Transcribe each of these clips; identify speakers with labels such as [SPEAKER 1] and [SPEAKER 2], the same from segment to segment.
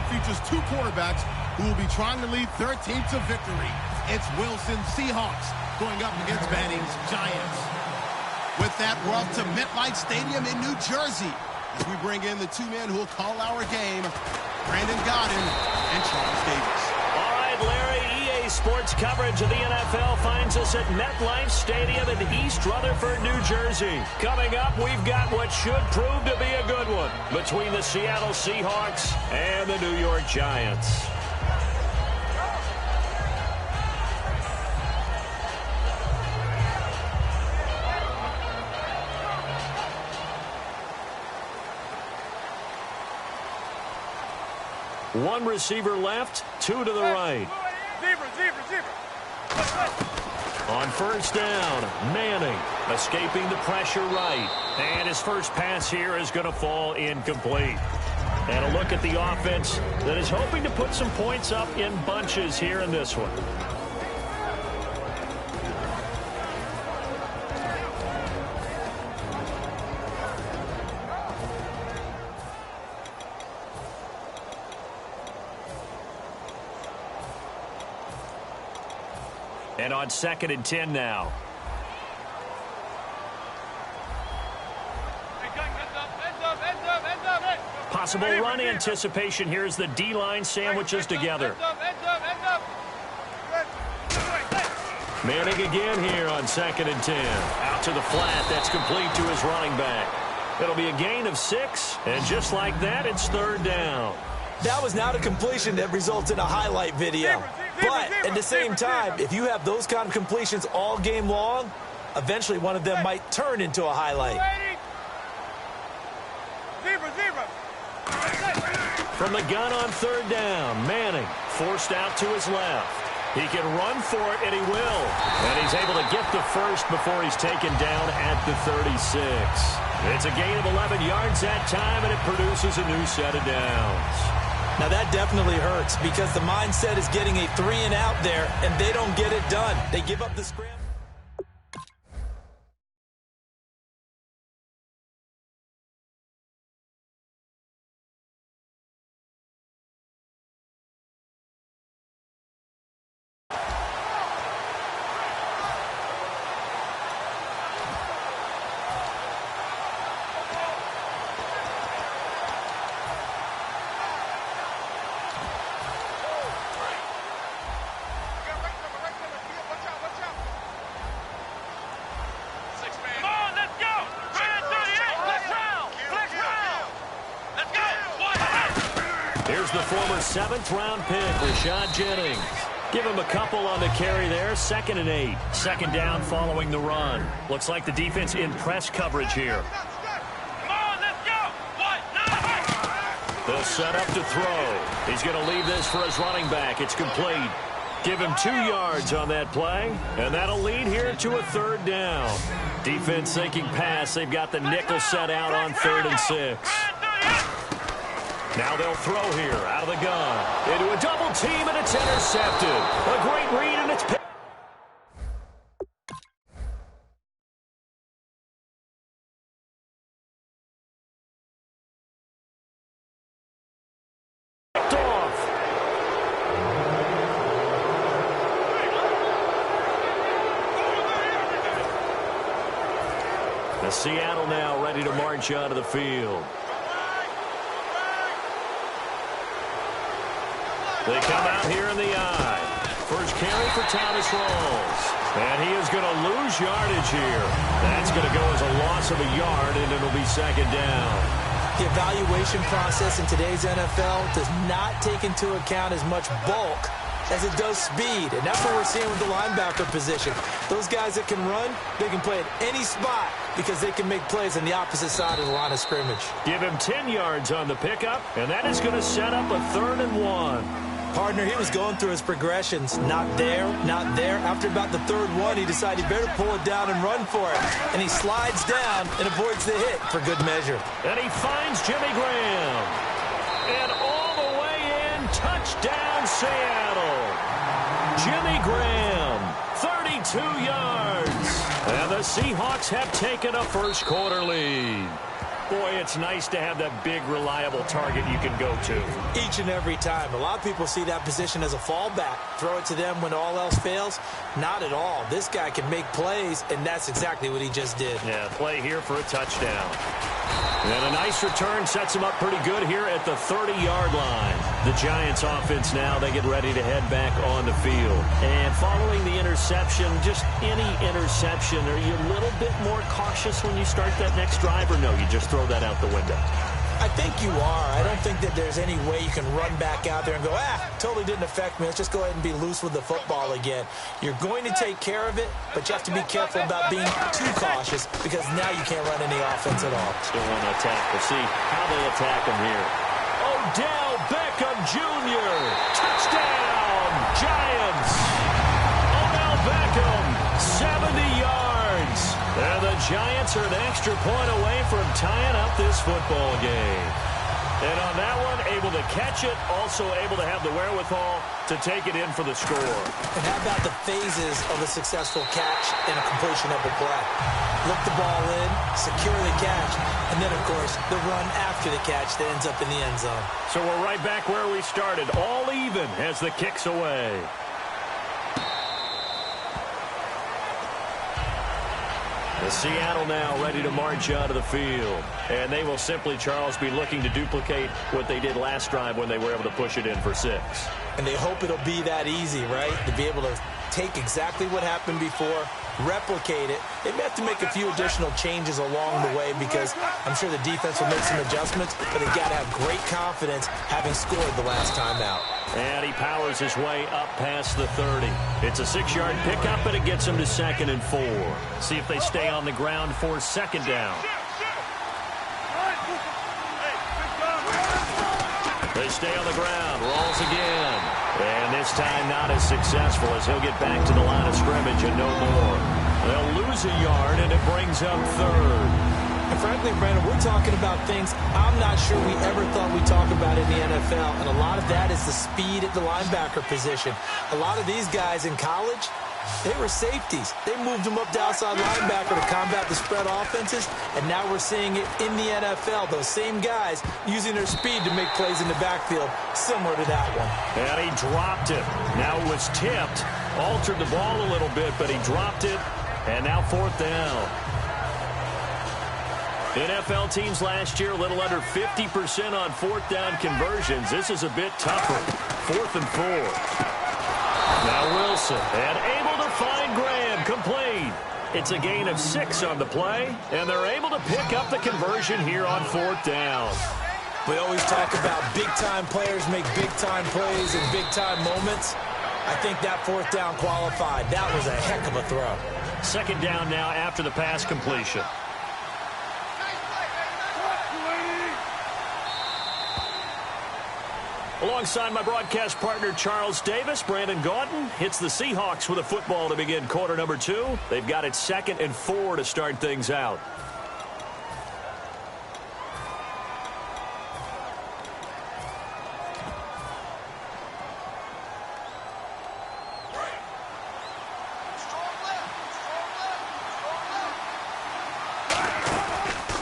[SPEAKER 1] features two quarterbacks who will be trying to lead their team to victory. It's Wilson's Seahawks going up against Manning's Giants. With that, we're off to MetLife Stadium in New Jersey as we bring in the two men who will call our game, Brandon Godden and Charles Davis.
[SPEAKER 2] All right, Larry, EA Sports coverage of the NFL finds us at MetLife Stadium in East Rutherford, New Jersey. Coming up, we've got what should prove to be a good one between the Seattle Seahawks and the New York Giants. One receiver left, two to the right. On first down, Manning escaping the pressure right. And his first pass here is going to fall incomplete. And a look at the offense that is hoping to put some points up in bunches here in this one. And on 2nd and 10 now. Possible run anticipation here as the D-line sandwiches together. Manning again here on 2nd and 10. Out to the flat. That's complete to his running back. It'll be a gain of 6. And just like that, it's 3rd down.
[SPEAKER 3] That was not a completion that results in a highlight video. But at the same time, if you have those kind of completions all game long, eventually one of them might turn into a highlight.
[SPEAKER 2] From the gun on 3rd down, Manning forced out to his left. He can run for it, and he will. And he's able to get the first before he's taken down at the 36. It's a gain of 11 yards that time, and it produces a new set of downs.
[SPEAKER 3] Now that definitely hurts because the mindset is getting a 3-and-out there, and they don't get it done. They give up the scramble.
[SPEAKER 2] Here's the former 7th-round pick, Rashad Jennings. Give him a couple on the carry there. 2nd and 8. 2nd down following the run. Looks like the defense in press coverage here. They'll set up to throw. He's going to leave this for his running back. It's complete. Give him 2 yards on that play, and that'll lead here to a 3rd down. Defense thinking pass. They've got the nickel set out on 3rd and 6. Now they'll throw here out of the gun. Into a double team, and it's intercepted. A great read, and it's picked off. The Seattle now ready to march out of the field. They come out here in the eye. First carry for Thomas Rawls. And he is going to lose yardage here. That's going to go as a loss of a yard, and it'll be 2nd down.
[SPEAKER 3] The evaluation process in today's NFL does not take into account as much bulk as it does speed. And that's what we're seeing with the linebacker position. Those guys that can run, they can play at any spot because they can make plays on the opposite side of the line of scrimmage.
[SPEAKER 2] Give him 10 yards on the pickup, and that is going to set up a 3rd and 1.
[SPEAKER 3] Partner, he was going through his progressions. Not there, not there. After about the 3rd one, he decided he better pull it down and run for it. And he slides down and avoids the hit for good measure.
[SPEAKER 2] And he finds Jimmy Graham. And all the way in, touchdown Seattle. Jimmy Graham, 32 yards. And the Seahawks have taken a first quarter lead. Boy, it's nice to have that big, reliable target you can go to.
[SPEAKER 3] Each and every time. A lot of people see that position as a fallback. Throw it to them when all else fails. Not at all. This guy can make plays, and that's exactly what he just did.
[SPEAKER 2] Yeah, play here for a touchdown. And a nice return sets him up pretty good here at the 30-yard line. The Giants offense now, they get ready to head back on the field. And following the interception, just any interception, are you a little bit more cautious when you start that next drive, or no, you just throw that out the window?
[SPEAKER 3] I think you are. I don't think that there's any way you can run back out there and go, totally didn't affect me. Let's just go ahead and be loose with the football again. You're going to take care of it, but you have to be careful about being too cautious because now you can't run any offense at all.
[SPEAKER 2] Still want to attack. We'll see how they attack him here. Odell Beckham Jr. Touchdown, Giants. Odell Beckham, 70 yards. And the Giants are an extra point away from tying up this football game. And on that one, able to catch it, also able to have the wherewithal to take it in for the score.
[SPEAKER 3] And how about the phases of a successful catch and a completion of a play? Look the ball in, secure the catch, and then, of course, the run after the catch that ends up in the end zone.
[SPEAKER 2] So we're right back where we started, all even as the kick's away. The Seattle now ready to march out of the field. And they will simply, Charles, be looking to duplicate what they did last drive when they were able to push it in for 6.
[SPEAKER 3] And they hope it'll be that easy, right? To be able to take exactly what happened before, replicate it. They may have to make a few additional changes along the way because I'm sure the defense will make some adjustments, but they've got to have great confidence having scored the last time out.
[SPEAKER 2] And he powers his way up past the 30. It's a 6-yard pickup, and it gets him to 2nd and 4. See if they stay on the ground for 2nd down. They stay on the ground, rolls again. And this time not as successful as he'll get back to the line of scrimmage and no more. They'll lose a yard, and it brings up 3rd.
[SPEAKER 3] And frankly, Brandon, we're talking about things I'm not sure we ever thought we'd talk about in the NFL. And a lot of that is the speed at the linebacker position. A lot of these guys in college, they were safeties. They moved them up to outside linebacker to combat the spread offenses. And now we're seeing it in the NFL. Those same guys using their speed to make plays in the backfield, similar to that one.
[SPEAKER 2] And he dropped it. Now it was tipped. Altered the ball a little bit, but he dropped it. And now 4th down. NFL teams last year a little under 50% on 4th down conversions. This is a bit tougher. 4th and 4. Now Wilson, and able to find Graham, complete. It's a gain of 6 on the play, and they're able to pick up the conversion here on 4th down.
[SPEAKER 3] We always talk about big-time players make big-time plays in big-time moments. I think that 4th down qualified. That was a heck of a throw.
[SPEAKER 2] 2nd down now after the pass completion. Alongside my broadcast partner, Charles Davis, Brandon Gaudin hits the Seahawks with a football to begin quarter number 2. They've got it 2nd and 4 to start things out.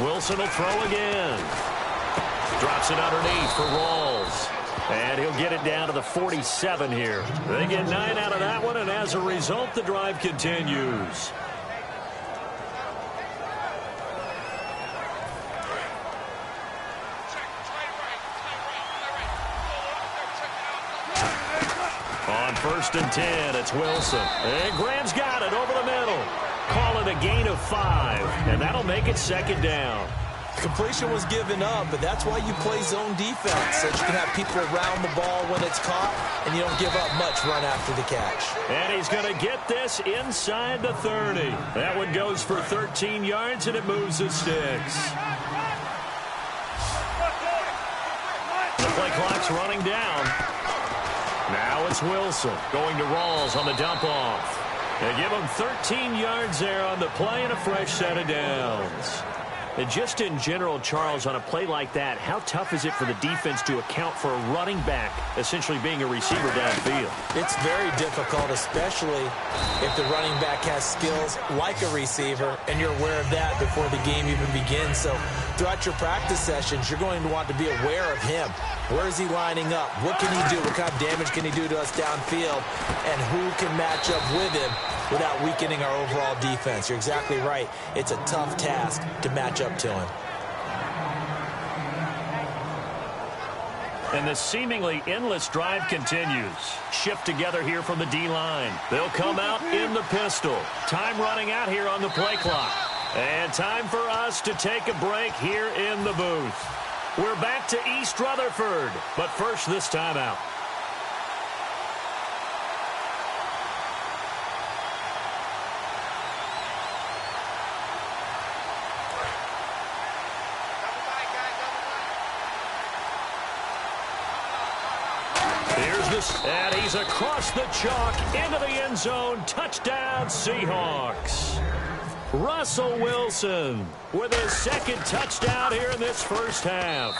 [SPEAKER 2] Wilson will throw again. Drops it underneath for Rawls. And he'll get it down to the 47 here. They get 9 out of that one, and as a result, the drive continues. On 1st and 10, it's Wilson. And Graham's got it over the middle. Call it a gain of 5, and that'll make it 2nd down.
[SPEAKER 3] Completion was given up, but that's why you play zone defense, so you can have people around the ball when it's caught, and you don't give up much run after the catch. And
[SPEAKER 2] he's going to get this inside the 30. That one goes for 13 yards, and it moves the sticks. The play clock's running down. Now it's Wilson going to Rawls on the dump-off. They give him 13 yards there on the play and a fresh set of downs. And just in general, Charles, on a play like that, how tough is it for the defense to account for a running back essentially being a receiver downfield?
[SPEAKER 3] It's very difficult, especially if the running back has skills like a receiver, and you're aware of that before the game even begins. So throughout your practice sessions, you're going to want to be aware of him. Where is he lining up? What can he do? What kind of damage can he do to us downfield? And who can match up with him without weakening our overall defense? You're exactly right. It's a tough task to match up to him.
[SPEAKER 2] And the seemingly endless drive continues. Shift together here from the D-line. They'll come out in the pistol. Time running out here on the play clock. And time for us to take a break here in the booth. We're back to East Rutherford, but first this timeout. And he's across the chalk into the end zone. Touchdown, Seahawks. Russell Wilson with his second touchdown here in this first half.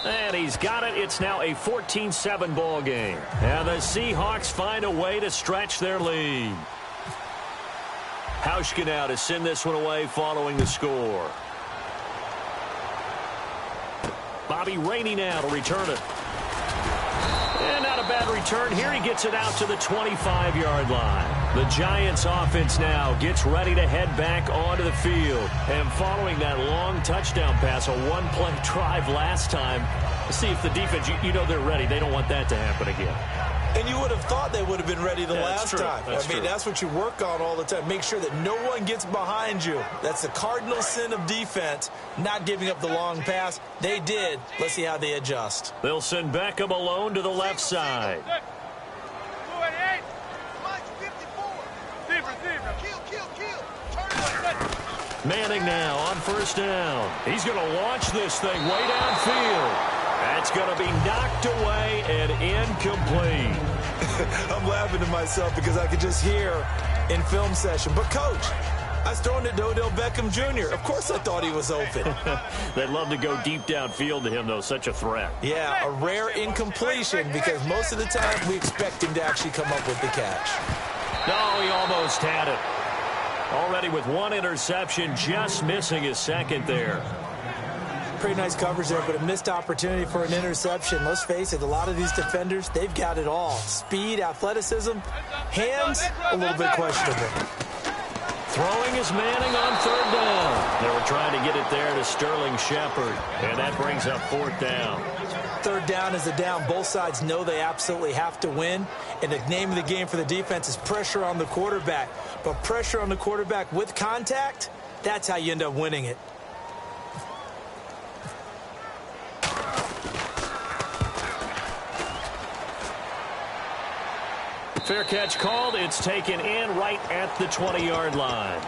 [SPEAKER 2] And he's got it. It's now a 14-7 ball game. And the Seahawks find a way to stretch their lead. Hauschka now to send this one away following the score. Bobby Rainey now to return it. And not a bad return here. He gets it out to the 25-yard line. The Giants offense now gets ready to head back onto the field. And following that long touchdown pass, a one-play drive last time, let's see if the defense, you know they're ready. They don't want that to happen again.
[SPEAKER 3] And you would have thought they would have been ready the last time.
[SPEAKER 2] I mean,
[SPEAKER 3] that's what you work on all the time. Make sure that no one gets behind you. That's the cardinal sin of defense, not giving up the long pass. They did. Let's see how they adjust.
[SPEAKER 2] They'll send Beckham alone to the left side. Manning now on first down. He's going to launch this thing way downfield. That's going to be knocked away and incomplete.
[SPEAKER 3] I'm laughing to myself because I could just hear in film session. But, Coach, I was throwing it to Odell Beckham Jr. Of course I thought he was open.
[SPEAKER 2] They'd love to go deep downfield to him, though. Such a threat.
[SPEAKER 3] Yeah, a rare incompletion because most of the time we expect him to actually come up with the catch.
[SPEAKER 2] No, he almost had it. Already with one interception, just missing his second there.
[SPEAKER 3] Pretty nice coverage there, but a missed opportunity for an interception. Let's face it, a lot of these defenders, they've got it all. Speed, athleticism, hands, a little bit questionable.
[SPEAKER 2] Throwing is Manning on third down. They were trying to get it there to Sterling Shepard, and that brings up fourth down.
[SPEAKER 3] Third down is a down. Both sides know they absolutely have to win, and the name of the game for the defense is pressure on the quarterback. But pressure on the quarterback with contact, that's how you end up winning it.
[SPEAKER 2] Fair catch called. It's taken in right at the 20-yard line.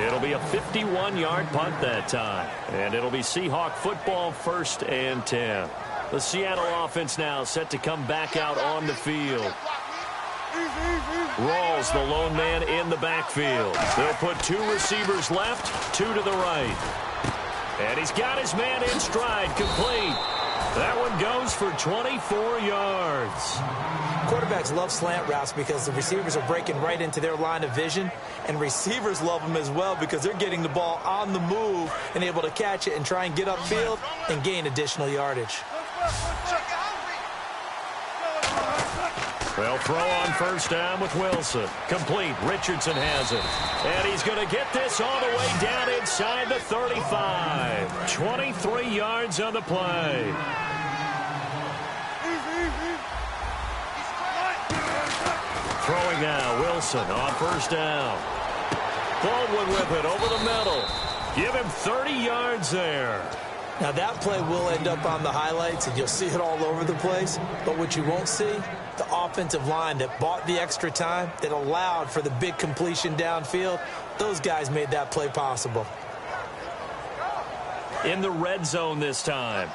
[SPEAKER 2] It'll be a 51-yard punt that time. And it'll be Seahawk football, 1st and 10. The Seattle offense now set to come back out on the field. Rawls, the lone man in the backfield. They'll put two receivers left, two to the right. And he's got his man in stride, complete. That one goes for 24 yards.
[SPEAKER 3] Quarterbacks love slant routes because the receivers are breaking right into their line of vision, and receivers love them as well because they're getting the ball on the move and able to catch it and try and get upfield and gain additional yardage.
[SPEAKER 2] They'll throw on first down with Wilson. Complete. Richardson has it. And he's going to get this all the way down inside the 35. 23 yards on the play. Throwing now, Wilson on first down. Baldwin with it over the middle. Give him 30 yards there.
[SPEAKER 3] Now that play will end up on the highlights, and you'll see it all over the place. But what you won't see, the offensive line that bought the extra time, that allowed for the big completion downfield, those guys made that play possible.
[SPEAKER 2] In the red zone this time.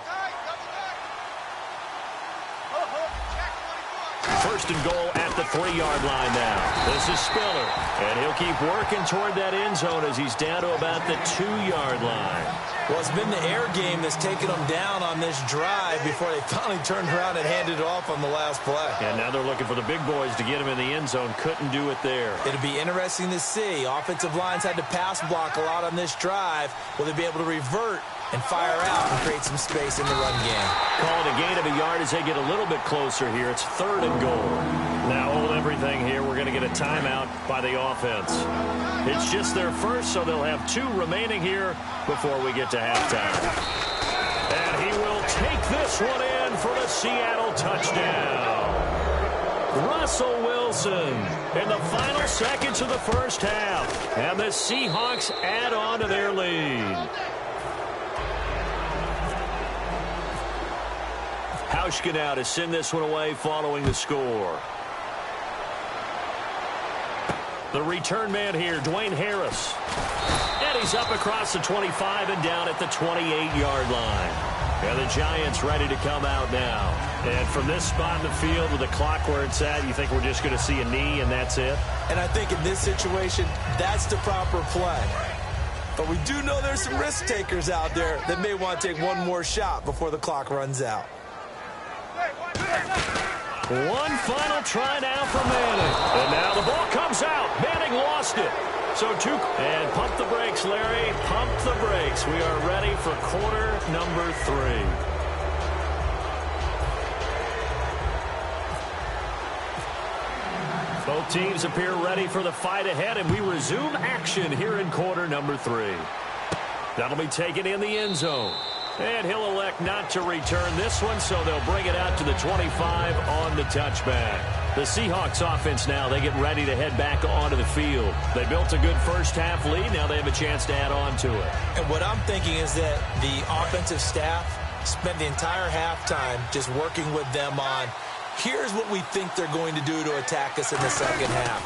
[SPEAKER 2] First and goal at the 3-yard line now. This is Spiller, and he'll keep working toward that end zone as he's down to about the 2-yard line.
[SPEAKER 3] Well, it's been the air game that's taken them down on this drive before they finally turned around and handed it off on the last play.
[SPEAKER 2] And now they're looking for the big boys to get him in the end zone. Couldn't do it there.
[SPEAKER 3] It'll be interesting to see. Offensive lines had to pass block a lot on this drive. Will they be able to revert and fire out and create some space in the run game?
[SPEAKER 2] Call it a gain of a yard as they get a little bit closer here. It's 3rd and goal. Now hold everything here. We're going to get a timeout by the offense. It's just their first, so they'll have 2 remaining here before we get to halftime. And he will take this one in for the Seattle touchdown. Russell Wilson in the final seconds of the first half. And the Seahawks add on to their lead. Hauschka now to send this one away following the score. The return man here, Dwayne Harris. And he's up across the 25 and down at the 28-yard line. And the Giants ready to come out now. And from this spot in the field with the clock where it's at, you think we're just going to see a knee and that's it?
[SPEAKER 3] And I think in this situation, that's the proper play. But we do know there's some risk takers out there that may want to take one more shot before the clock runs out.
[SPEAKER 2] One final try now for Manning. And now the ball comes out. Manning lost it. So 2. And pump the brakes, Larry. Pump the brakes. We are ready for quarter number 3. Both teams appear ready for the fight ahead, and we resume action here in quarter number 3. That'll be taken in the end zone. And he'll elect not to return this one, so they'll bring it out to the 25 on the touchback. The Seahawks offense now, they get ready to head back onto the field. They built a good first half lead. Now they have a chance to add on to it.
[SPEAKER 3] And what I'm thinking is that the offensive staff spent the entire halftime just working with them on, here's what we think they're going to do to attack us in the second half.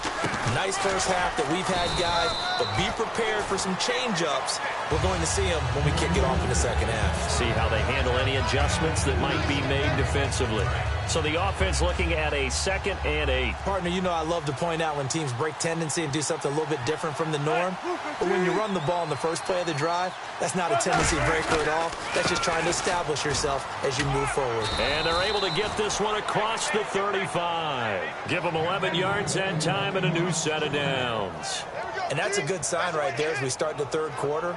[SPEAKER 3] Nice first half that we've had, guys, but be prepared for some change-ups. We're going to see them when we kick it off in the second half.
[SPEAKER 2] See how they handle any adjustments that might be made defensively. So the offense looking at a 2nd and 8.
[SPEAKER 3] Partner, you know I love to point out when teams break tendency and do something a little bit different from the norm. But when you run the ball in the first play of the drive, that's not a tendency breaker at all. That's just trying to establish yourself as you move forward.
[SPEAKER 2] And they're able to get this one across the 35. Give them 11 yards that time and a new set of downs.
[SPEAKER 3] And that's a good sign right there as we start the third quarter.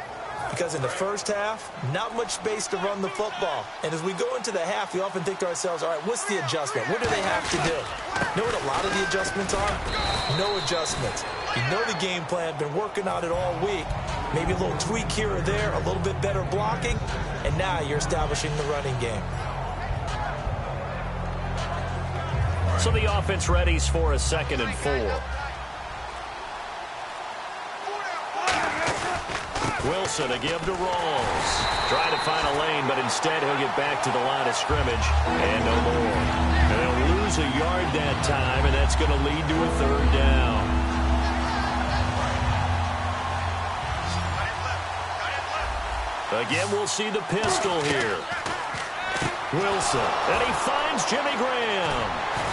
[SPEAKER 3] Because in the first half, not much space to run the football. And as we go into the half, we often think to ourselves, all right, what's the adjustment? What do they have to do? You know what a lot of the adjustments are? No adjustments. You know the game plan, been working on it all week. Maybe a little tweak here or there, a little bit better blocking, and now you're establishing the running game.
[SPEAKER 2] So the offense readies for a 2nd and 4. Wilson a give to Rawls. Try to find a lane, but instead he'll get back to the line of scrimmage and no more. And they'll lose a yard that time, and that's going to lead to a 3rd down. Again, we'll see the pistol here. Wilson, and he finds Jimmy Graham.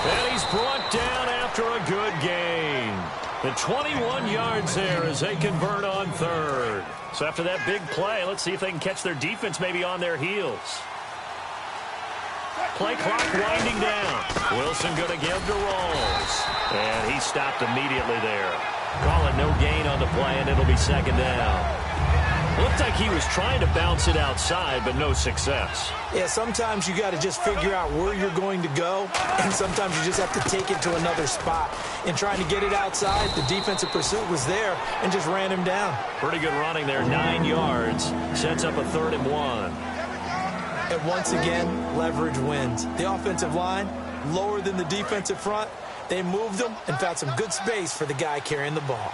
[SPEAKER 2] And he's brought down after a good gain. The 21 yards there as they convert on 3rd. So after that big play, let's see if they can catch their defense maybe on their heels. Play clock winding down. Wilson going to give to Rawls. And he stopped immediately there. Call it no gain on the play, and it'll be 2nd down. Looked like he was trying to bounce it outside, but no success.
[SPEAKER 3] Yeah, sometimes you got to just figure out where you're going to go, and sometimes you just have to take it to another spot. In trying to get it outside, the defensive pursuit was there and just ran him down.
[SPEAKER 2] Pretty good running there, 9 yards. Sets up a 3rd and 1.
[SPEAKER 3] And once again, leverage wins. The offensive line, lower than the defensive front. They moved them and found some good space for the guy carrying the ball.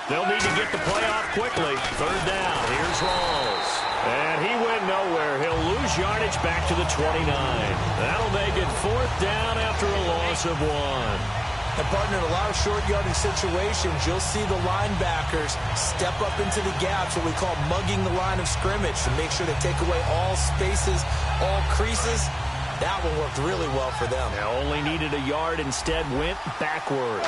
[SPEAKER 2] They'll need to get the play off quickly. 3rd down. Here's Rawls. And he went nowhere. He'll lose yardage back to the 29. That'll make it 4th down after a loss of 1.
[SPEAKER 3] And, partner, in a lot of short yardage situations, you'll see the linebackers step up into the gaps, what we call mugging the line of scrimmage, to make sure they take away all spaces, all creases. That one worked really well for them.
[SPEAKER 2] Now only needed a yard, instead went backwards.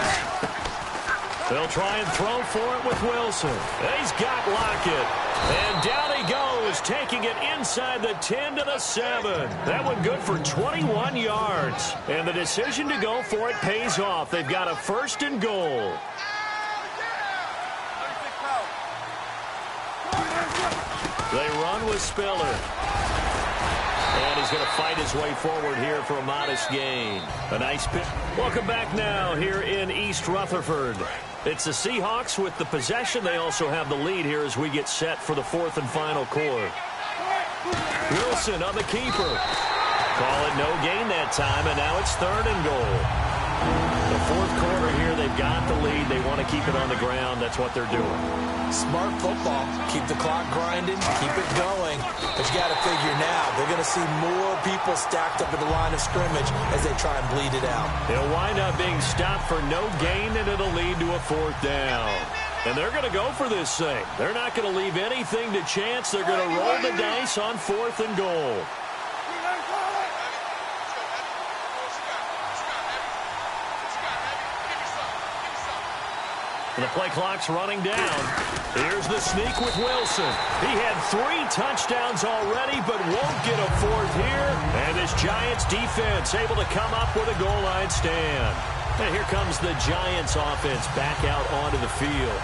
[SPEAKER 2] They'll try and throw for it with Wilson. He's got Lockett. And down he goes, taking it inside the 10 to the 7. That one good for 21 yards. And the decision to go for it pays off. They've got a 1st and goal. They run with Spiller. And he's going to fight his way forward here for a modest gain. A nice pick. Welcome back now here in East Rutherford. It's the Seahawks with the possession. They also have the lead here as we get set for the 4th and final quarter. Wilson on the keeper. Call it no gain that time, and now it's 3rd and goal. The 4th quarter here, they've got the lead. They want to keep it on the ground. That's what they're doing.
[SPEAKER 3] Smart football. Keep the clock grinding. Keep it going. But you got to figure now, they're going to see more people stacked up at the line of scrimmage as they try and bleed it out.
[SPEAKER 2] It'll wind up being stopped for no gain, and it'll lead to a 4th down. And they're going to go for this thing. They're not going to leave anything to chance. They're going to roll the dice on 4th and goal. The play clock's running down. Here's the sneak with Wilson. He had 3 touchdowns already, but won't get a 4th here. And this Giants defense able to come up with a goal line stand. And here comes the Giants offense back out onto the field.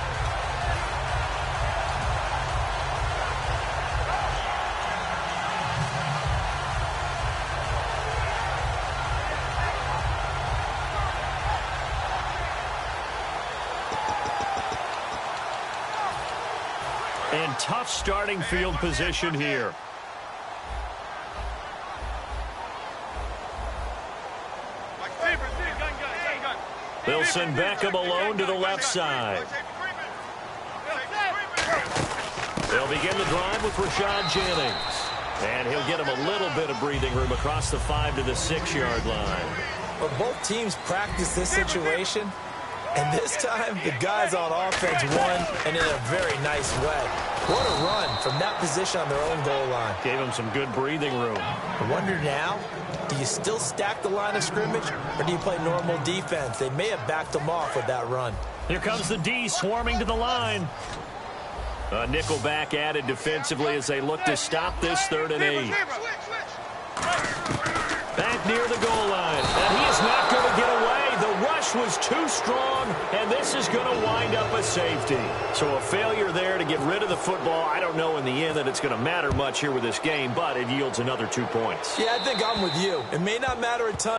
[SPEAKER 2] And tough starting field position here. They'll send Beckham alone to the left side. They'll begin the drive with Rashad Jennings. And he'll get him a little bit of breathing room across the 5 to the 6-yard line.
[SPEAKER 3] But both teams practice this situation. And this time, the guys on offense won, and in a very nice way. What a run from that position on their own goal line.
[SPEAKER 2] Gave them some good breathing room.
[SPEAKER 3] I wonder now, do you still stack the line of scrimmage, or do you play normal defense? They may have backed them off with that run.
[SPEAKER 2] Here comes the D swarming to the line. A nickel back added defensively as they look to stop this 3rd and 8. Back near the goal line, and he is not going to get away. The rush was too strong, and this is going to wind up a safety. So a failure there to get rid of the football. I don't know in the end that it's going to matter much here with this game, but it yields another 2 points.
[SPEAKER 3] Yeah, I think I'm with you. It may not matter a ton.